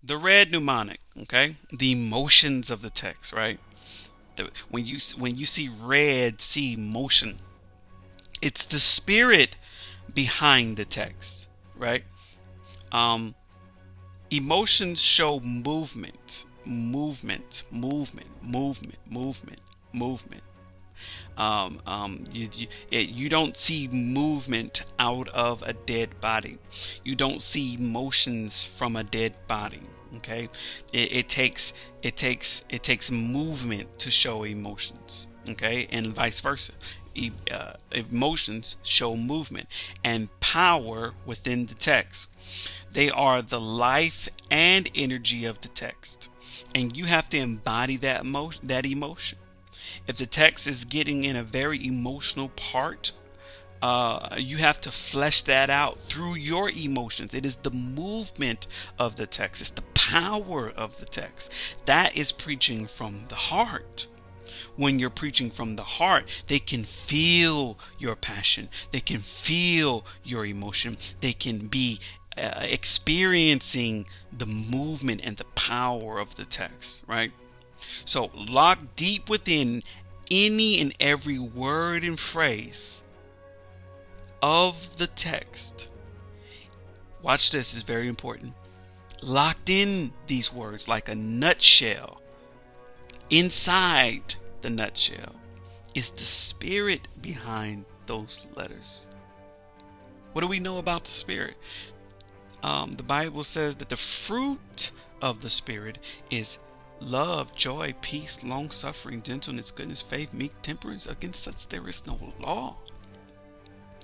The red mnemonic, okay? The emotions of the text, right? When you see red, see motion. It's the spirit behind the text, right? Um, Emotions show movement, movement. You don't see movement out of a dead body. You don't see motions from a dead body. Okay, it takes movement to show emotions. Okay, and vice versa. Emotions show movement and power within the text. They are the life and energy of the text, and you have to embody that emotion. If the text is getting in a very emotional part, you have to flesh that out through your emotions. It is the movement of the text, it's the power of the text. That is preaching from the heart. When you're preaching from the heart, they can feel your passion, they can feel your emotion, they can be experiencing the movement and the power of the text, right? So, lock deep within any and every word and phrase of the text. Watch this, is very important. Locked in these words like a nutshell. Inside the nutshell is the spirit behind those letters. What do we know about the spirit? The Bible says that the fruit of the spirit is love, joy, peace, long suffering, gentleness, goodness, faith, meek, temperance. Against such there is no law.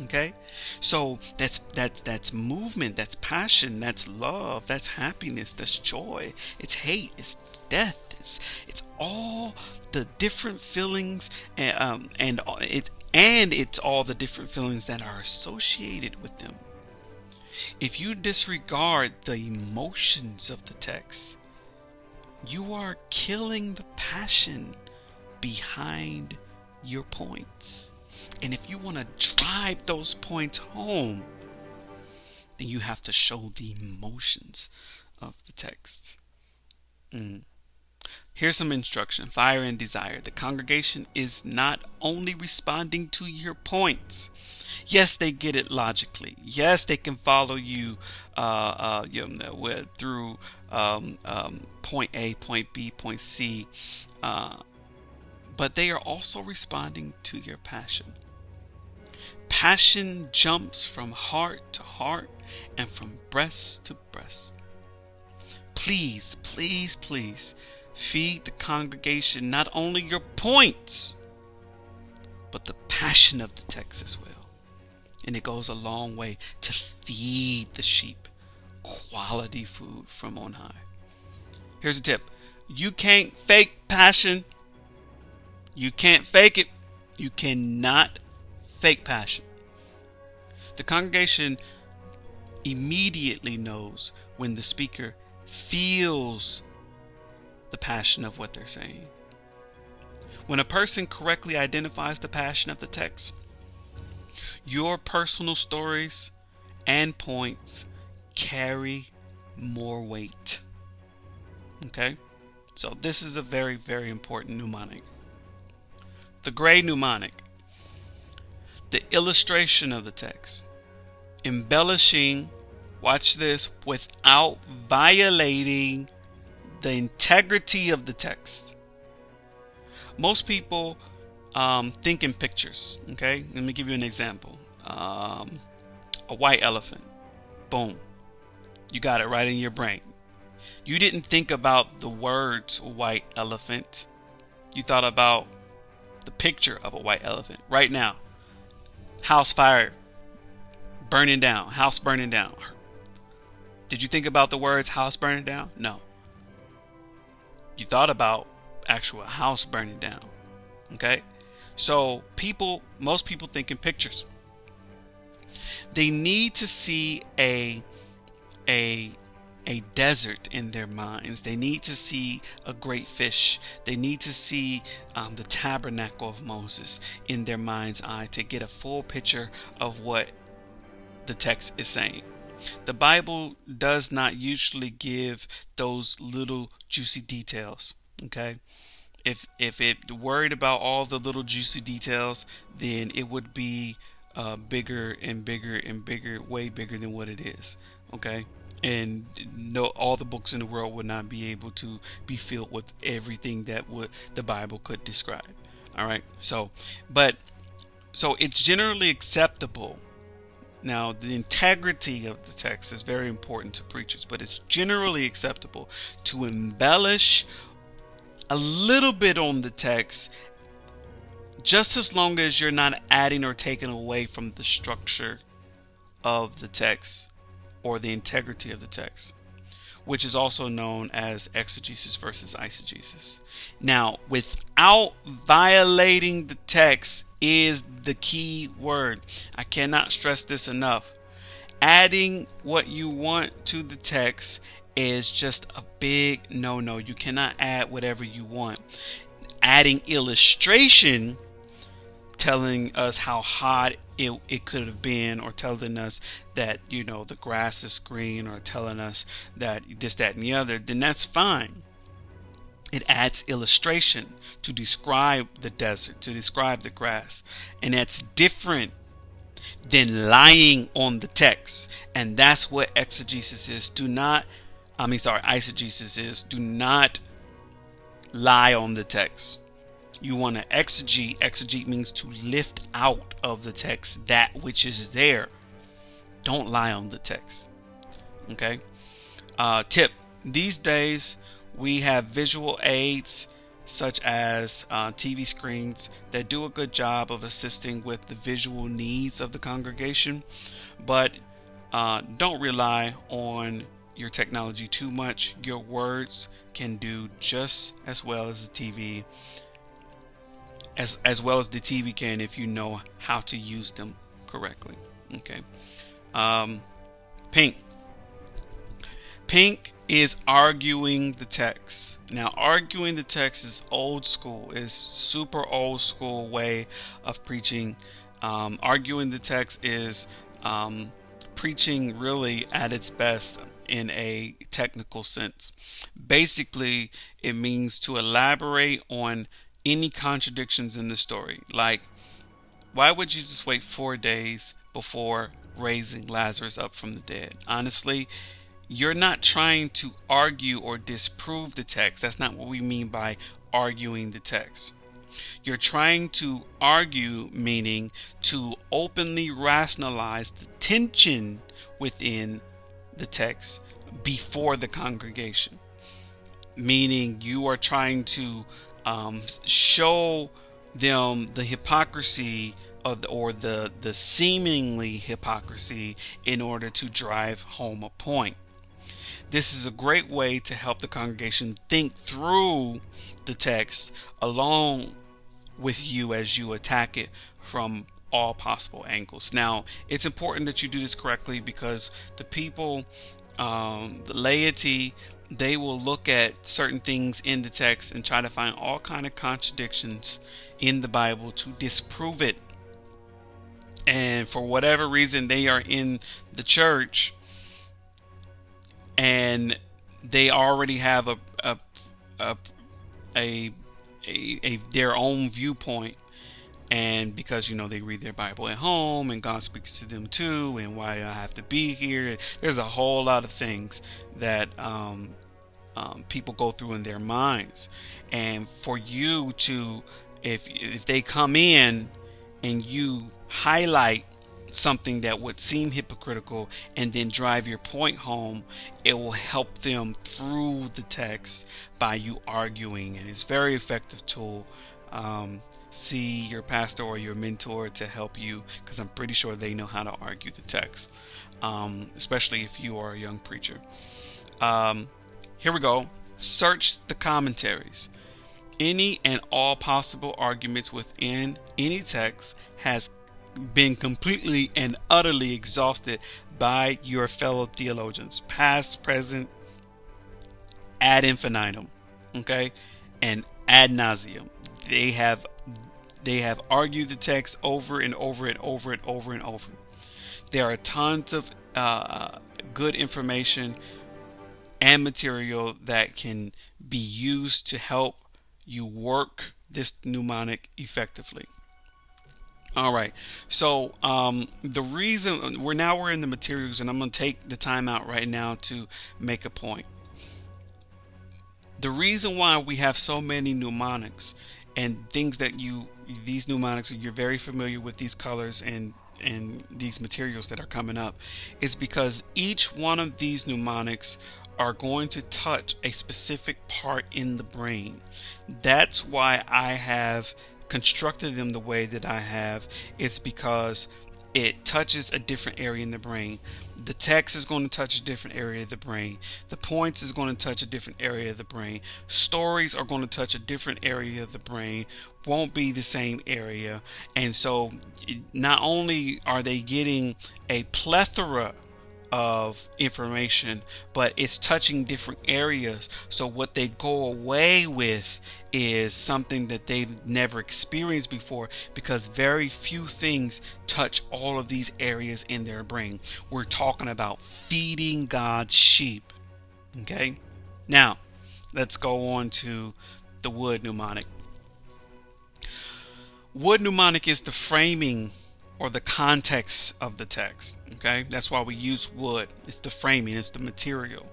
Okay, so that's movement, that's passion, that's love, that's happiness, that's joy, it's hate, it's death, it's all the different feelings, and it's all the different feelings that are associated with them. If you disregard the emotions of the text, you are killing the passion behind your points. And if you want to drive those points home, then you have to show the emotions of the text. Here's some instruction. Fire and desire. The congregation is not only responding to your points. Yes, they get it logically. Yes, they can follow you, through point A, point B, point C. But they are also responding to your passion. Passion jumps from heart to heart and from breast to breast. Please, please, please feed the congregation not only your points, but the passion of the text as well. And it goes a long way to feed the sheep quality food from on high. Here's a tip. You can't fake passion. You can't fake it. You cannot fake passion. The congregation immediately knows when the speaker feels the passion of what they're saying. When a person correctly identifies the passion of the text, your personal stories and points carry more weight. Okay? So this is a very, very important mnemonic. The Gray Mnemonic. The illustration of the text. Embellishing, watch this, without violating the integrity of the text. Most people think in pictures. Okay, let me give you an example. A white elephant. Boom, you got it right in your brain. You didn't think about the words white elephant. You thought about the picture of a white elephant. Right now, house fire, burning down, house burning down. Did you think about the words house burning down? No. You thought about actual house burning down. Okay? So most people think in pictures. They need to see a desert in their minds. They need to see a great fish. They need to see the tabernacle of Moses in their mind's eye to get a full picture of what the text is saying. The Bible does not usually give those little juicy details. Okay, if it worried about all the little juicy details, then it would be bigger and bigger and bigger, way bigger than what it is. Okay, and no, all the books in the world would not be able to be filled with everything that would the Bible could describe. All right, so it's generally acceptable. Now, the integrity of the text is very important to preachers, but it's generally acceptable to embellish a little bit on the text, just as long as you're not adding or taking away from the structure of the text or the integrity of the text, which is also known as exegesis versus eisegesis. Now, without violating the text is the key word. I cannot stress this enough. Adding what you want to the text is just a big no-no. You cannot add whatever you want. Adding illustration, telling us how hot it could have been, or telling us that, you know, the grass is green, or telling us that this, that, and the other, then that's fine. It adds illustration to describe the desert, to describe the grass, and that's different than lying on the text. And that's what exegesis is. Eisegesis is. Do not lie on the text. You want to exegete. Exegete means to lift out of the text that which is there. Don't lie on the text. Okay? Tip. These days, we have visual aids such as TV screens that do a good job of assisting with the visual needs of the congregation. But don't rely on your technology too much. Your words can do just as well as the TV, as well as the TV can, if you know how to use them correctly. Okay. Pink. Pink is arguing the text. Now, arguing the text is old school. It's super old school way of preaching. Arguing the text is preaching really at its best in a technical sense. Basically, it means to elaborate on any contradictions in the story. Like, why would Jesus wait 4 days before raising Lazarus up from the dead? Honestly, you're not trying to argue or disprove the text. That's not what we mean by arguing the text. You're trying to argue, meaning to openly rationalize the tension within the text before the congregation. Meaning you are trying to show them the hypocrisy or the seemingly hypocrisy in order to drive home a point. This is a great way to help the congregation think through the text along with you as you attack it from all possible angles. Now, it's important that you do this correctly, because the people, the laity, they will look at certain things in the text and try to find all kind of contradictions in the Bible to disprove it. And for whatever reason, they are in the church and they already have their own viewpoint, and because, you know, they read their Bible at home and God speaks to them too, and why do I have to be here? There's a whole lot of things that people go through in their minds, and for you to, if they come in and you highlight something that would seem hypocritical and then drive your point home, it will help them through the text by you arguing. And it's a very effective tool. See your pastor or your mentor to help you, because I'm pretty sure they know how to argue the text, especially if you are a young preacher. Here we go. Search the commentaries. Any and all possible arguments within any text has been completely and utterly exhausted by your fellow theologians, past, present, ad infinitum, okay, and ad nauseum. They have argued the text over and over and over and over and over. There are tons of good information and material that can be used to help you work this mnemonic effectively. All right, so the reason we're in the materials, and I'm going to take the time out right now to make a point. The reason why we have so many mnemonics and things that these mnemonics, you're very familiar with these colors and these materials that are coming up, is because each one of these mnemonics are going to touch a specific part in the brain. That's why I have constructed them the way that I have. It's because it touches a different area in the brain. The text is going to touch a different area of the brain. The points is going to touch a different area of the brain. Stories are going to touch a different area of the brain. Won't be the same area. And so not only are they getting a plethora of information, but it's touching different areas. So what they go away with is something that they've never experienced before, because very few things touch all of these areas in their brain. We're talking about feeding God's sheep. Okay, now let's go on to the wood mnemonic. Wood mnemonic is the framing or the context of the text. Okay, that's why we use wood. It's the framing, it's the material,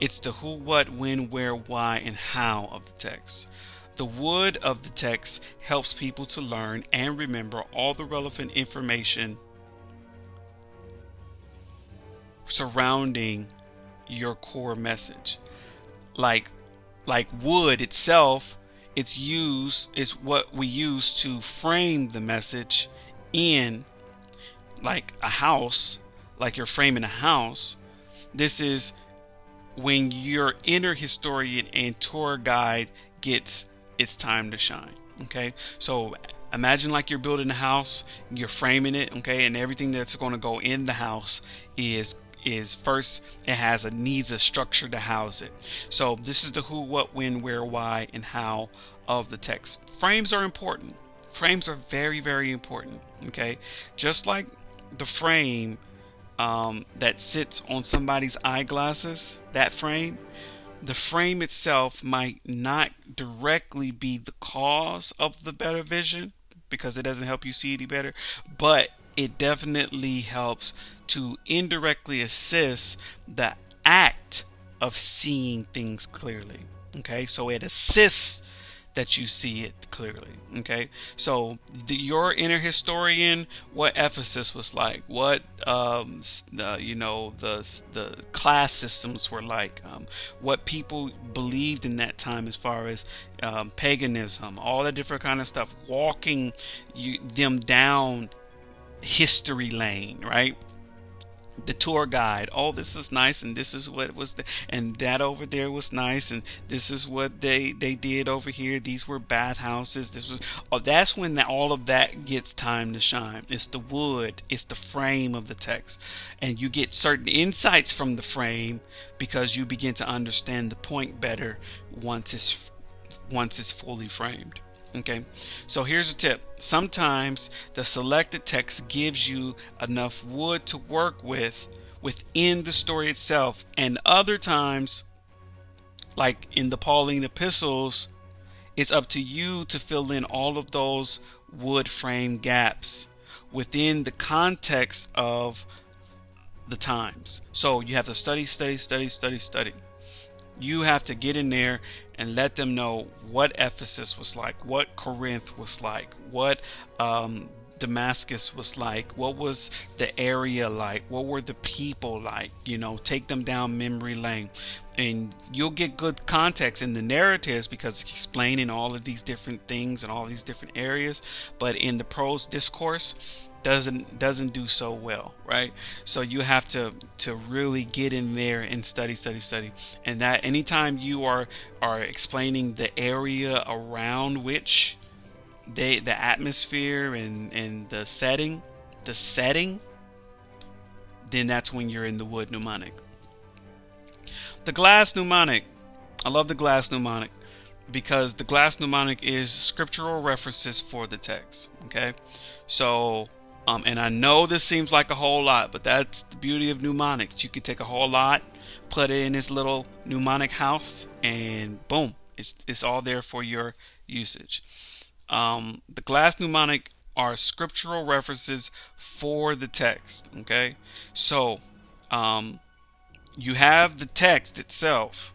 it's the who, what, when, where, why, and how of the text. The wood of the text helps people to learn and remember all the relevant information surrounding your core message. Like wood itself, it's what we use to frame the message in, like a house, like you're framing a house. This is when your inner historian and tour guide gets its time to shine. Okay, so imagine like you're building a house, you're framing it, okay, and everything that's going to go in the house is first, it needs a structure to house it. So this is the who, what, when, where, why, and how of the text. Frames are important. Frames are very, very important. Okay, just like the frame that sits on somebody's eyeglasses, that frame, the frame itself might not directly be the cause of the better vision, because it doesn't help you see any better, but it definitely helps to indirectly assist the act of seeing things clearly. Okay, so it assists that you see it clearly. Okay, so your inner historian, what Ephesus was like, what the class systems were like, what people believed in that time as far as paganism, all that different kind of stuff, walking them down history lane, right? The tour guide, oh, this is nice, and this is what was and that over there was nice, and this is what they did over here, these were bathhouses, this was, oh, that's when all of that gets time to shine. It's the wood, it's the frame of the text, and you get certain insights from the frame because you begin to understand the point better once it's fully framed. Okay, so here's a tip. Sometimes the selected text gives you enough wood to work with within the story itself, and other times, like in the Pauline epistles, it's up to you to fill in all of those wood frame gaps within the context of the times. So you have to study. You have to get in there and let them know what Ephesus was like, what Corinth was like, what Damascus was like, what was the area like, what were the people like, take them down memory lane. And you'll get good context in the narratives because it's explaining all of these different things and all these different areas. But in the prose discourse, doesn't do so well, right? So you have to really get in there and study, and that anytime you are explaining the area around which the atmosphere and the setting, then that's when you're in the wood mnemonic. The glass mnemonic, I love the glass mnemonic because the glass mnemonic is scriptural references for the text. Okay, so And I know this seems like a whole lot, but that's the beauty of mnemonics. You can take a whole lot, put it in this little mnemonic house, and boom, it's all there for your usage. The glass mnemonic are scriptural references for the text. Okay, so you have the text itself.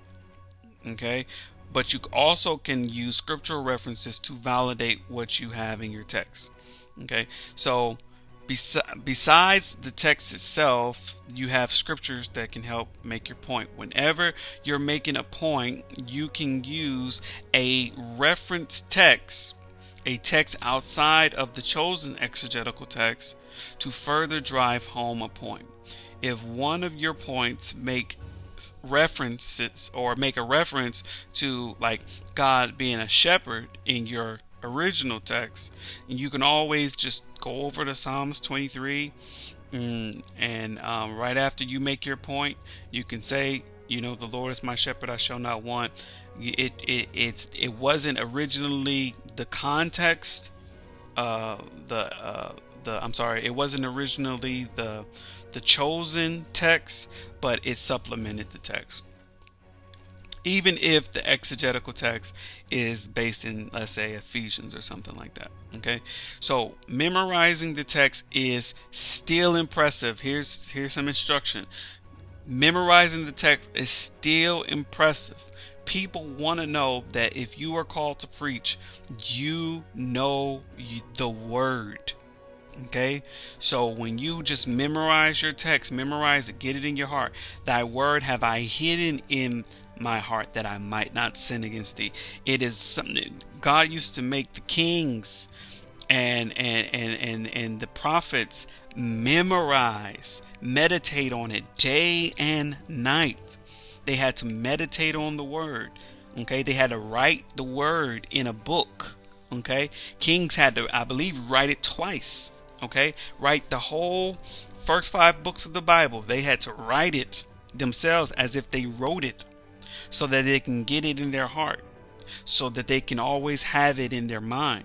Okay, but you also can use scriptural references to validate what you have in your text. Okay, so besides the text itself, you have scriptures that can help make your point. Whenever you're making a point, you can use a reference text, a text outside of the chosen exegetical text, to further drive home a point. If one of your points make references or make a reference to like God being a shepherd in your original text, and you can always just go over to Psalms 23, and right after you make your point, you can say, the Lord is my shepherd, I shall not want. It wasn't originally the context, it wasn't originally the chosen text, but it supplemented the text. Even if the exegetical text is based in, let's say, Ephesians or something like that. Okay, so memorizing the text is still impressive. Here's some instruction. Memorizing the text is still impressive. People want to know that if you are called to preach, you know the word. Okay, so when you just memorize your text, memorize it, get it in your heart. Thy word have I hidden in my heart, that I might not sin against thee. It is something God used to make the kings and the prophets memorize, meditate on it day and night. They had to meditate on the word. Okay, they had to write the word in a book. Okay, kings had to, I believe, write it twice. Okay, write the whole first 5 books of the Bible. They had to write it themselves as if they wrote it, so that they can get it in their heart, so that they can always have it in their mind.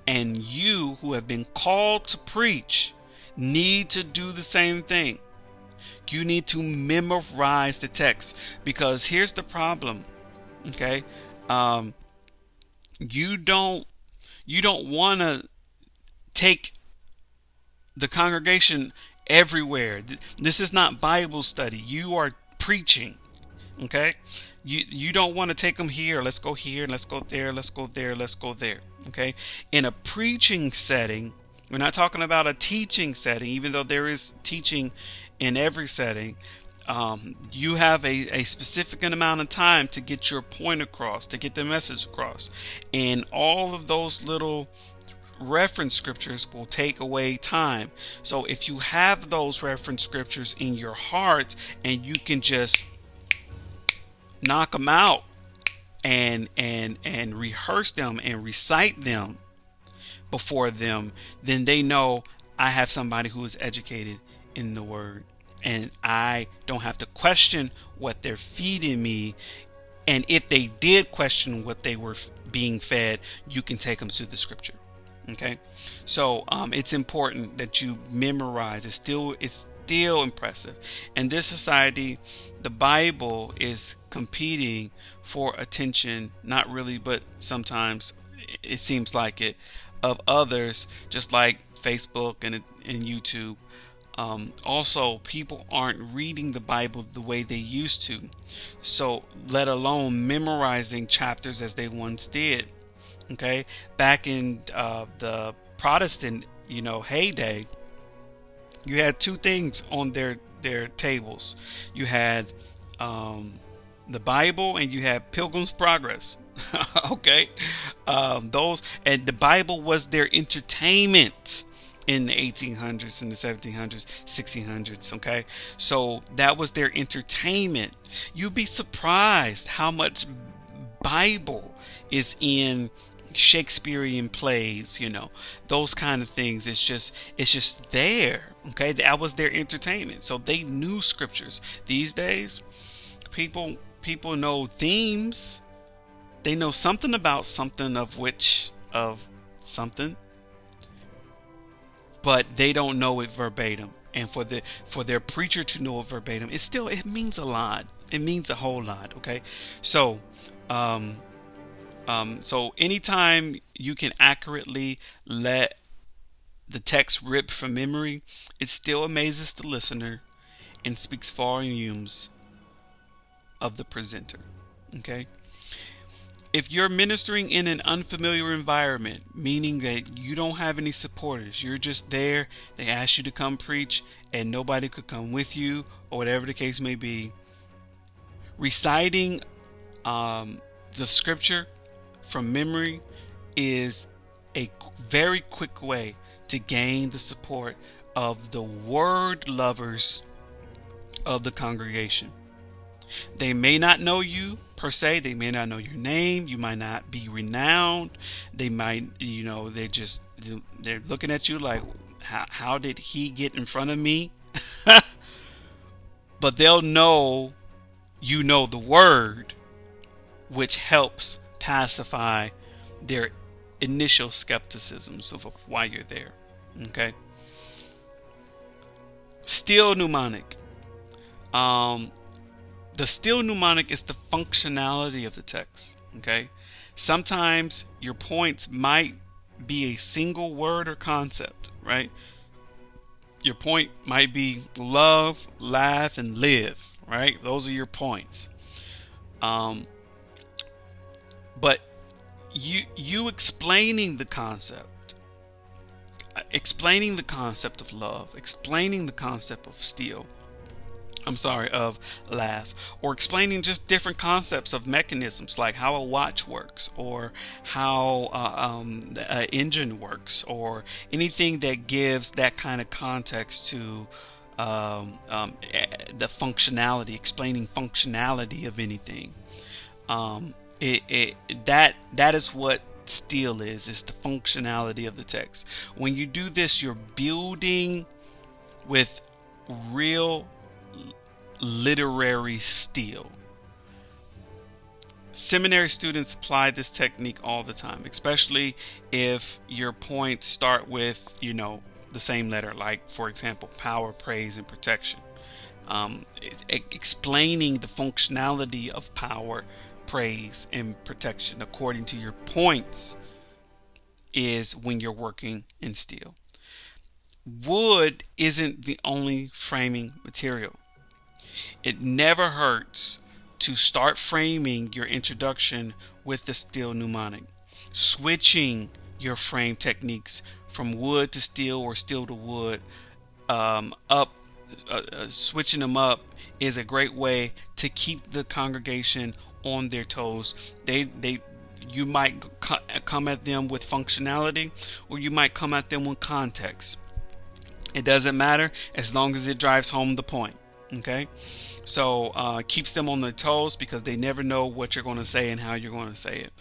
And you who have been called to preach need to do the same thing. You need to memorize the text, because here's the problem. Okay, you don't want to take the congregation everywhere. This is not Bible study. You are preaching. Okay, you don't want to take them here. Let's go here. Let's go there. Let's go there. Let's go there. Okay, in a preaching setting, we're not talking about a teaching setting, even though there is teaching in every setting. You have a specific amount of time to get your point across, to get the message across, and all of those little reference scriptures will take away time. So if you have those reference scriptures in your heart, and you can just knock them out and rehearse them and recite them before them, then they know I have somebody who is educated in the word, and I don't have to question what they're feeding me. And if they did question what they were being fed, you can take them to the scripture. Okay, so it's important that you memorize. It's still impressive. In this society, the Bible is competing for attention, not really, but sometimes it seems like it, of others, just like Facebook and YouTube. Also, people aren't reading the Bible the way they used to, so let alone memorizing chapters as they once did. Okay, back in the Protestant, heyday, you had 2 things on their tables. You had the Bible, and you had Pilgrim's Progress. Okay, those, and the Bible was their entertainment in the 1800s, in the 1700s, 1600s. Okay, so that was their entertainment. You'd be surprised how much Bible is in Shakespearean plays, those kind of things. It's just there. Okay, that was their entertainment, so they knew scriptures. These days, people know themes. They know something about something of something. but they don't know it verbatim. And for their preacher to know it verbatim, it means a lot. It means a whole lot. Okay, so so anytime you can accurately let the text rip from memory, it still amazes the listener and speaks volumes of the presenter. Okay. If you're ministering in an unfamiliar environment, meaning that you don't have any supporters, you're just there, they ask you to come preach, and nobody could come with you, or whatever the case may be, reciting the scripture from memory is a very quick way to gain the support of the word lovers of the congregation. They may not know you per se. They may not know your name. You might not be renowned. They might, they're looking at you like, how did he get in front of me? But they'll know you know the word, which helps pacify their initial skepticisms of why you're there. Okay. Still mnemonic. The still mnemonic is the functionality of the text. Okay. Sometimes your points might be a single word or concept, right? Your point might be love, laugh, and live, right? Those are your points. But you explaining the concept of love, explaining the concept of of laugh, or explaining just different concepts of mechanisms, like how a watch works, or how the engine works, or anything that gives that kind of context to the functionality, explaining functionality of anything. That is what still is. It's the functionality of the text. When you do this, you're building with real literary steel. Seminary students apply this technique all the time, especially if your points start with, the same letter, like, for example, power, praise, and protection. Explaining the functionality of power, praise, and protection according to your points is when you're working in steel. Wood isn't the only framing material. It never hurts to start framing your introduction with the steel mnemonic. Switching your frame techniques from wood to steel or steel to wood switching them up is a great way to keep the congregation on their toes. You might come at them with functionality, or you might come at them with context. It doesn't matter as long as it drives home the point. Okay, so keeps them on their toes because they never know what you're going to say and how you're going to say it,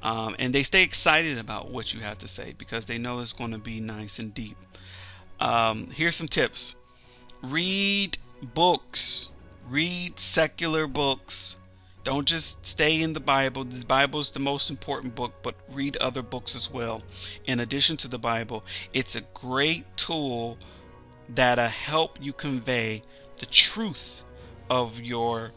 and they stay excited about what you have to say because they know it's going to be nice and deep. Here's some tips. Read books. Read secular books. Don't just stay in the Bible. The Bible is the most important book, but read other books as well. In addition to the Bible, it's a great tool that'll help you convey the truth of your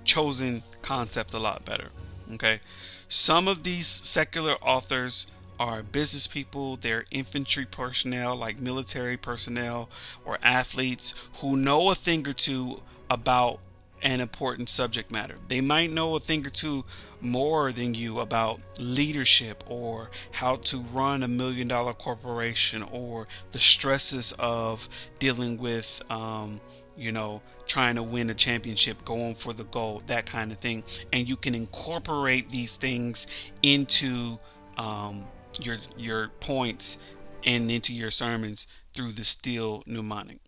chosen concept a lot better. Okay, some of these secular authors are business people, they're infantry personnel like military personnel or athletes who know a thing or two about an important subject matter. They might know a thing or two more than you about leadership, or how to run $1 million corporation, or the stresses of dealing with trying to win a championship, going for the gold, that kind of thing. And you can incorporate these things into your points and into your sermons through the steel mnemonic.